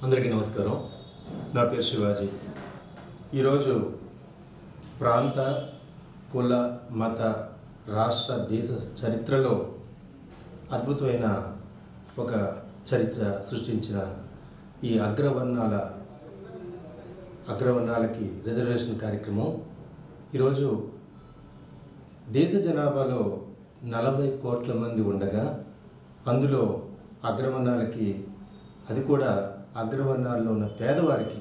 అందరికీ నమస్కారం. నా పేరు శివాజీ. ఈరోజు ప్రాంత, కుల, మత, రాష్ట్ర, దేశ చరిత్రలో అద్భుతమైన ఒక చరిత్ర సృష్టించిన ఈ అగ్రవర్ణాలకి రిజర్వేషన్ కార్యక్రమం ఈరోజు దేశ జనాభాలో 40 కోట్ల మంది ఉండగా అందులో అగ్రవర్ణాలకి, అది కూడా అగ్రవర్ణాల్లో ఉన్న పేదవారికి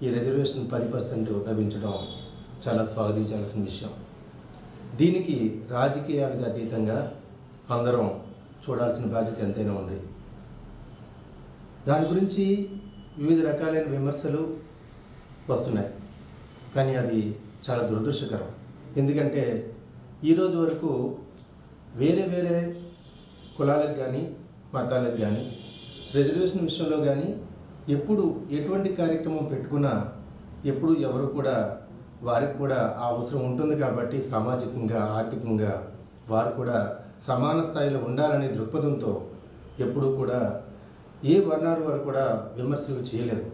ఈ రిజర్వేషన్ 10% లభించడం చాలా స్వాగతించాల్సిన విషయం. దీనికి రాజకీయాలకు అతీతంగా అందరం చూడాల్సిన బాధ్యత ఎంతైనా ఉంది. దాని గురించి వివిధ రకాలైన విమర్శలు వస్తున్నాయి, కానీ అది చాలా దురదృష్టకరం. ఎందుకంటే ఈరోజు వరకు వేరే కులాలకు కానీ మతాలకు కానీ రిజర్వేషన్ విషయంలో కానీ ఎప్పుడు ఎటువంటి కార్యక్రమం పెట్టుకున్నా ఎప్పుడు ఎవరు కూడా వారికి కూడా ఆ అవసరం ఉంటుంది కాబట్టి సామాజికంగా, ఆర్థికంగా వారు కూడా సమాన స్థాయిలో ఉండాలనే దృక్పథంతో ఎప్పుడు కూడా ఏ వర్ణాల వారు కూడా విమర్శలు చేయలేదు.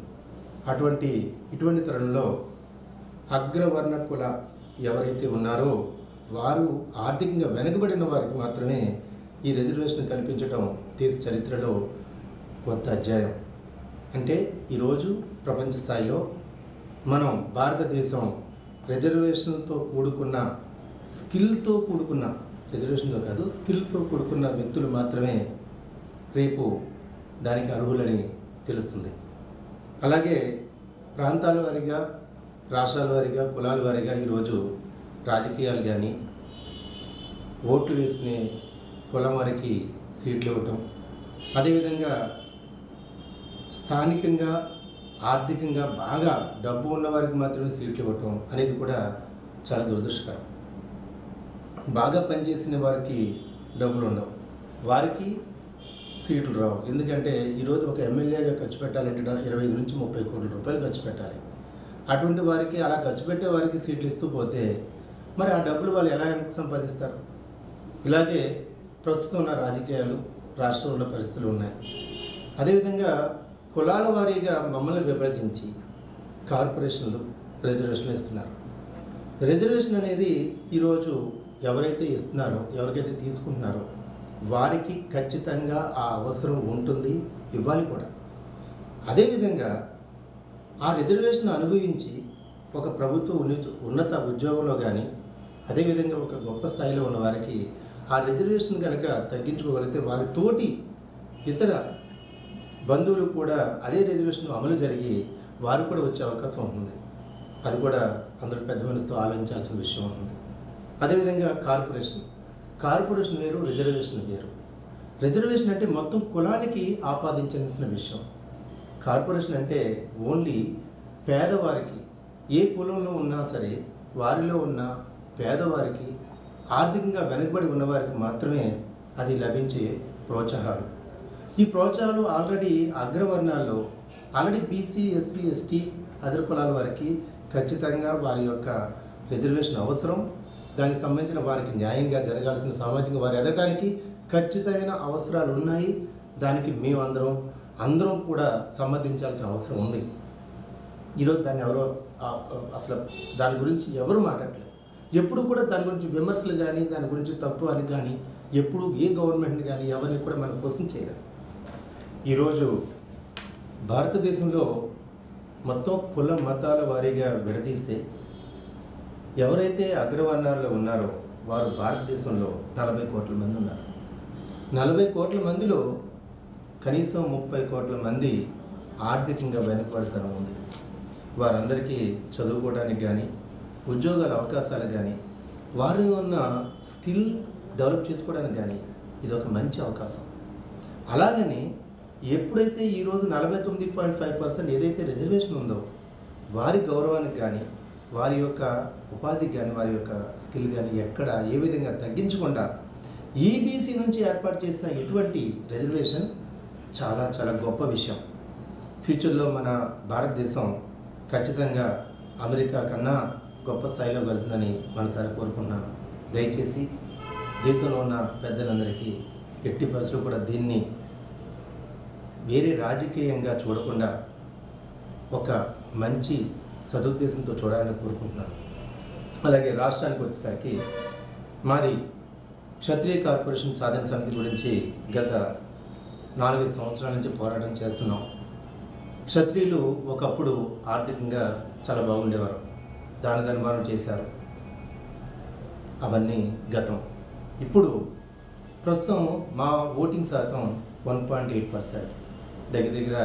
ఇటువంటి తరుణంలో అగ్రవర్ణ కుల ఎవరైతే ఉన్నారో వారు ఆర్థికంగా వెనుకబడిన వారికి మాత్రమే ఈ రిజర్వేషన్ కల్పించడం దేశ చరిత్రలో కొత్త అధ్యాయం. అంటే ఈరోజు ప్రపంచ స్థాయిలో మనం భారతదేశం రిజర్వేషన్తో కూడుకున్న స్కిల్తో కూడుకున్న, రిజర్వేషన్తో కాదు స్కిల్తో కూడుకున్న వ్యక్తులు మాత్రమే రేపు దానికి అర్హులని తెలుస్తుంది. అలాగే ప్రాంతాల వారీగా, రాష్ట్రాల వారీగా, కులాల వారీగా ఈరోజు రాజకీయాలు కానీ ఓట్లు వేసుకునే కులం వారికి సీట్లు ఇవ్వటం, అదేవిధంగా స్థానికంగా ఆర్థికంగా బాగా డబ్బు ఉన్న వారికి మాత్రమే సీట్లు ఇవ్వటం అనేది కూడా చాలా దురదృష్టకరం. బాగా పనిచేసిన వారికి డబ్బులు ఉండవు, వారికి సీట్లు రావు. ఎందుకంటే ఈరోజు ఒక ఎమ్మెల్యేగా ఖర్చు పెట్టాలంటే 25 నుంచి 30 కోట్ల రూపాయలు ఖర్చు పెట్టాలి. అటువంటి వారికి, అలా ఖర్చు పెట్టే వారికి సీట్లు ఇస్తూ పోతే మరి ఆ డబ్బులు వాళ్ళు ఎలా సంపాదిస్తారు? ఇలాగే ప్రస్తుతం ఉన్న రాజకీయాలు, రాష్ట్రంలో ఉన్న పరిస్థితులు ఉన్నాయి. అదేవిధంగా కులాల వారీగా మమ్మల్ని విభజించి కార్పొరేషన్లు రిజర్వేషన్లు ఇస్తున్నారు. రిజర్వేషన్ అనేది ఈరోజు ఎవరైతే ఇస్తున్నారో, ఎవరికైతే తీసుకుంటున్నారో వారికి ఖచ్చితంగా ఆ అవసరం ఉంటుంది, ఇవ్వాలి కూడా. అదేవిధంగా ఆ రిజర్వేషన్ అనుభవించి ఒక ప్రభుత్వ ఉన్నత ఉద్యోగంలో కానీ, అదేవిధంగా ఒక గొప్ప స్థాయిలో ఉన్న వారికి ఆ రిజర్వేషన్ కనుక తగ్గించుకోగలిగితే వారి తోటి ఇతర బంధువులు కూడా అదే రిజర్వేషన్ అమలు జరిగి వారు కూడా వచ్చే అవకాశం ఉంటుంది. అది కూడా అందరూ పెద్ద మనసుతో ఆలోచించాల్సిన విషయం ఉంటుంది. అదేవిధంగా కార్పొరేషన్ వేరు, రిజర్వేషన్ వేరు. రిజర్వేషన్ అంటే మొత్తం కులానికి ఆపాదించాల్సిన విషయం. కార్పొరేషన్ అంటే ఓన్లీ పేదవారికి, ఏ కులంలో ఉన్నా సరే వారిలో ఉన్న పేదవారికి, ఆర్థికంగా వెనుకబడి ఉన్నవారికి మాత్రమే అది లభించే ప్రోత్సాహాలు. ఈ ప్రోత్సాహాలు ఆల్రెడీ అగ్రవర్ణాల్లో బీసీ, ఎస్సీ, ఎస్టీ, అదర్ కులాల వారికి ఖచ్చితంగా వారి యొక్క రిజర్వేషన్ అవసరం. దానికి సంబంధించిన వారికి న్యాయంగా జరగాల్సిన, సామాజికంగా వారు ఎదగడానికి ఖచ్చితమైన అవసరాలు ఉన్నాయి. దానికి అందరం కూడా సమ్మతించాల్సిన అవసరం ఉంది. ఈరోజు దాన్ని అసలు దాని గురించి ఎవరు మాట్లాడలేదు. ఎప్పుడు కూడా దాని గురించి విమర్శలు కానీ, దాని గురించి తప్పు అని కానీ ఎప్పుడు ఏ గవర్నమెంట్ని కానీ ఎవరిని కూడా మనం క్వశ్చన్ చేయలేదు. ఈరోజు భారతదేశంలో మొత్తం కుల మతాల వారీగా విడదీస్తే ఎవరైతే అగ్రవర్ణాల్లో ఉన్నారో వారు భారతదేశంలో 40 కోట్ల మంది ఉన్నారు. 40 కోట్ల మందిలో కనీసం 30 కోట్ల మంది ఆర్థికంగా వెనుకబడతనం ఉంది. వారందరికీ చదువుకోవడానికి కానీ, ఉద్యోగాల అవకాశాలు కానీ, వారు ఉన్న స్కిల్ డెవలప్ చేసుకోవడానికి కానీ ఇది ఒక మంచి అవకాశం. అలాగని ఎప్పుడైతే ఈరోజు 49.5% ఏదైతే రిజర్వేషన్ ఉందో వారి గౌరవానికి కానీ, వారి యొక్క ఉపాధికి కానీ, వారి యొక్క స్కిల్ కానీ ఎక్కడ ఏ విధంగా తగ్గించకుండా ఈబీసీ నుంచి ఏర్పాటు చేసిన ఇటువంటి రిజర్వేషన్ చాలా చాలా గొప్ప విషయం. ఫ్యూచర్లో మన భారతదేశం ఖచ్చితంగా అమెరికా కన్నా గొప్ప స్థాయిలో వెళ్తుందని మనసారి కోరుకున్నాను. దయచేసి దేశంలో ఉన్న పెద్దలందరికీ ఎట్టి పరిస్థితుల్లో కూడా దీన్ని వేరే రాజకీయంగా చూడకుండా ఒక మంచి సదుద్దేశంతో చూడాలని కోరుకుంటున్నాను. అలాగే రాష్ట్రానికి వచ్చేసరికి మాది క్షత్రియ కార్పొరేషన్ సాధన సమితి గురించి గత 4-5 సంవత్సరాల నుంచి పోరాటం చేస్తున్నాం. క్షత్రియులు ఒకప్పుడు ఆర్థికంగా చాలా బాగుండేవారు, దాన ధర్మాలు చేశారు, అవన్నీ గతం. ఇప్పుడు ప్రస్తుతం మా ఓటింగ్ శాతం 1.8%, దగ్గర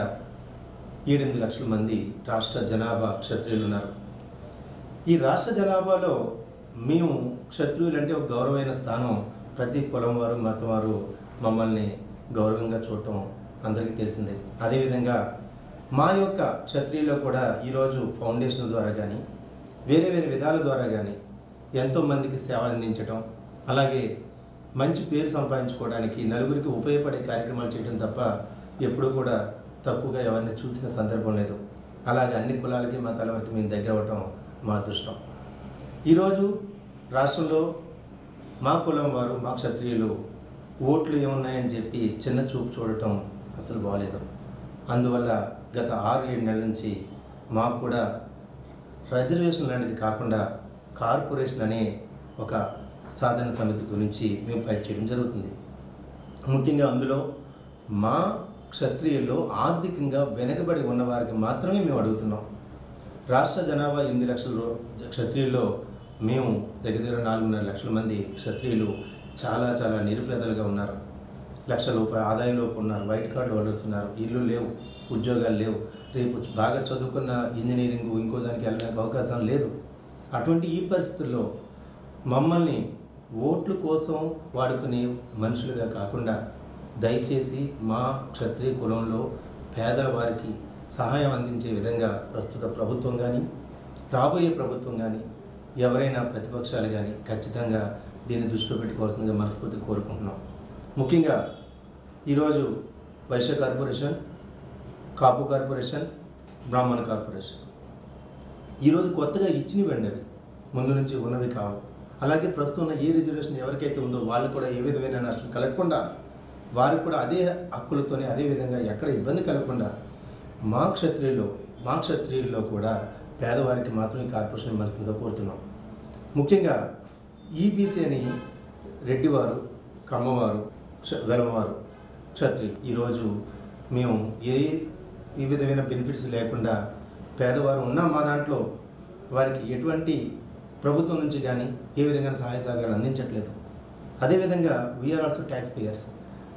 7-8 లక్షల మంది రాష్ట్ర జనాభా క్షత్రియులు ఉన్నారు. ఈ రాష్ట్ర జనాభాలో మేము క్షత్రియులు అంటే ఒక గౌరవమైన స్థానం, ప్రతి కులం వారు మతం వారు మమ్మల్ని గౌరవంగా చూడటం అందరికీ తెలిసిందే. అదేవిధంగా మా యొక్క క్షత్రియుల్లో కూడా ఈరోజు ఫౌండేషన్ ద్వారా కానీ వేరే విధాల ద్వారా కానీ ఎంతోమందికి సేవలు అందించడం, అలాగే మంచి పేరు సంపాదించుకోవడానికి నలుగురికి ఉపయోగపడే కార్యక్రమాలు చేయడం తప్ప ఎప్పుడూ కూడా తక్కువగా ఎవరిని చూసిన సందర్భం లేదు. అలాగే అన్ని కులాలకి మతాల వరకు మేము దగ్గర అవ్వటం మా అదృష్టం. ఈరోజు రాష్ట్రంలో మా కులం వారు, మా క్షత్రియులు ఓట్లు ఏమున్నాయని చెప్పి చిన్న చూపు చూడటం అసలు బాగలేదు. అందువల్ల గత 6-7 నెలల నుంచి మాకు కూడా రిజర్వేషన్ లాంటిది కాకుండా కార్పొరేషన్ అనే ఒక సాధన సమితి గురించి మేము ఫైట్ చేయడం జరుగుతుంది. ముఖ్యంగా అందులో మా క్షత్రియుల్లో ఆర్థికంగా వెనకబడి ఉన్న వారికి మాత్రమే మేము అడుగుతున్నాం. రాష్ట్ర జనాభా 8 లక్షల క్షత్రియుల్లో మేము దగ్గర 4.5 లక్షల మంది క్షత్రియులు చాలా నిరుపేదలుగా ఉన్నారు. ₹1,00,000 ఆదాయంలోపు ఉన్నారు, వైట్ కార్డు హోల్డర్స్ ఉన్నారు, ఇల్లు లేవు, ఉద్యోగాలు లేవు, రేపు బాగా చదువుకున్న ఇంజనీరింగ్ ఇంకో దానికి వెళ్ళడానికి అవకాశం లేదు. అటువంటి ఈ పరిస్థితుల్లో మమ్మల్ని ఓట్ల కోసం వాడుకునే మనుషులుగా కాకుండా దయచేసి మా క్షత్రియ కులంలో పేదల వారికి సహాయం అందించే విధంగా ప్రస్తుత ప్రభుత్వం కానీ రాబోయే ప్రభుత్వం కానీ ఎవరైనా ప్రతిపక్షాలు కానీ ఖచ్చితంగా దీన్ని దృష్టిలో పెట్టుకోవాల్సిందిగా మనస్ఫూర్తిగా కోరుకుంటున్నాం. ముఖ్యంగా ఈరోజు వైశ్య కార్పొరేషన్, కాపు కార్పొరేషన్, బ్రాహ్మణ కార్పొరేషన్ ఈరోజు కొత్తగా ఇచ్చినవండి, అవి ముందు నుంచి ఉన్నవి కావు. అలాగే ప్రస్తుతం ఏ రిజర్వేషన్ ఎవరికైతే ఉందో వాళ్ళు కూడా ఏ విధమైన నష్టం కలగకుండా, వారికి కూడా అదే హక్కులతోనే అదే విధంగా ఎక్కడ ఇబ్బంది కలగకుండా మా క్షత్రియుల్లో కూడా పేదవారికి మాత్రం ఈ కార్పొరేషన్ మనసుగా కోరుతున్నాం. ముఖ్యంగా ఈబీసీ అని రెడ్డివారు, కమ్మవారు, వెలమవారు, క్షత్రియులు ఈరోజు మేము ఈ విధమైన బెనిఫిట్స్ లేకుండా పేదవారు ఉన్న మా దాంట్లో వారికి ఎటువంటి ప్రభుత్వం నుంచి కానీ ఏ విధంగా సహాయ సహకారాలు అందించట్లేదు. అదేవిధంగా వీఆర్ ఆల్సో ట్యాక్స్ పేయర్స్.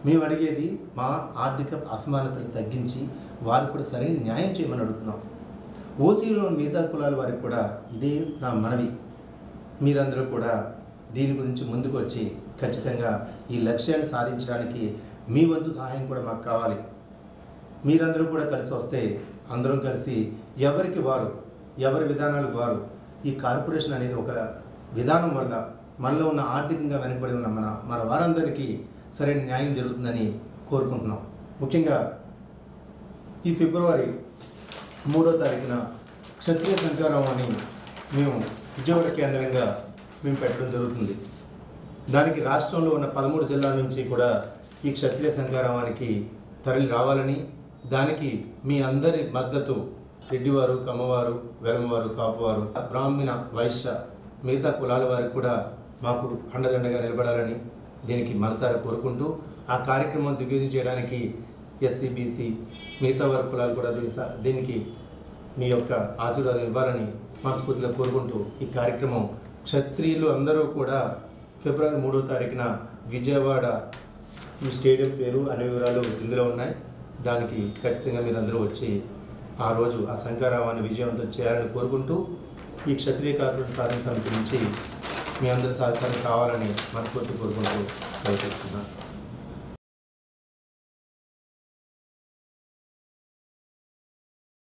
మేము అడిగేది మా ఆర్థిక అసమానతలు తగ్గించి వారికి కూడా సరైన న్యాయం చేయమని అడుగుతున్నాం. ఓసీలో మిగతా కులాల వారికి కూడా ఇదే నా మనవి. మీరందరూ కూడా దీని గురించి ముందుకు వచ్చి ఖచ్చితంగా ఈ లక్ష్యాన్ని సాధించడానికి మీ వంతు సహాయం కూడా మాకు కావాలి. మీరందరూ కూడా కలిసి వస్తే అందరం కలిసి ఎవరికి వారు, ఎవరి విధానాలకు వారు ఈ కార్పొరేషన్ అనేది ఒక విధానం వల్ల మనలో ఉన్న ఆర్థికంగా వెనకబడి ఉన్న మన వారందరికీ సరైన న్యాయం జరుగుతుందని కోరుకుంటున్నాం. ముఖ్యంగా ఈ ఫిబ్రవరి 3వ తారీఖున క్షత్రియ సంకారం అని మేము విజయవాడ కేంద్రంగా మేము పెట్టడం జరుగుతుంది. దానికి రాష్ట్రంలో ఉన్న 13 జిల్లాల నుంచి కూడా ఈ క్షత్రియ సంకారానికి తరలి రావాలని, దానికి మీ అందరి మద్దతు రెడ్డివారు, కమ్మవారు, వెలమవారు, కాపువారు, బ్రాహ్మణ, వైశ్య మిగతా కులాల వారికి కూడా మాకు అండదండగా నిలబడాలని దీనికి మనసారా కోరుకుంటూ ఆ కార్యక్రమం దిగ్విజయం చేయడానికి ఎస్సీ, బీసీ మిగతా వారి కులాలు కూడా దీనికి మీ యొక్క ఆశీర్వాదం ఇవ్వాలని మనస్ఫూర్తిగా కోరుకుంటూ ఈ కార్యక్రమం క్షత్రియులు అందరూ కూడా ఫిబ్రవరి 3వ తారీఖున విజయవాడ, ఈ స్టేడియం పేరు అనే వివరాలు ఇందులో ఉన్నాయి. దానికి ఖచ్చితంగా మీరు అందరూ వచ్చి ఆ రోజు ఆ శంకరావాన్ని విజయవంతం చేయాలని కోరుకుంటూ ఈ క్షత్రియ కార్పొరేషన్ సాధన సమితి నుంచి మీ అందరి సహకారం కావాలని మనస్ఫూర్తి కోరుకుంటూ సెలవు తీసుకున్నాను.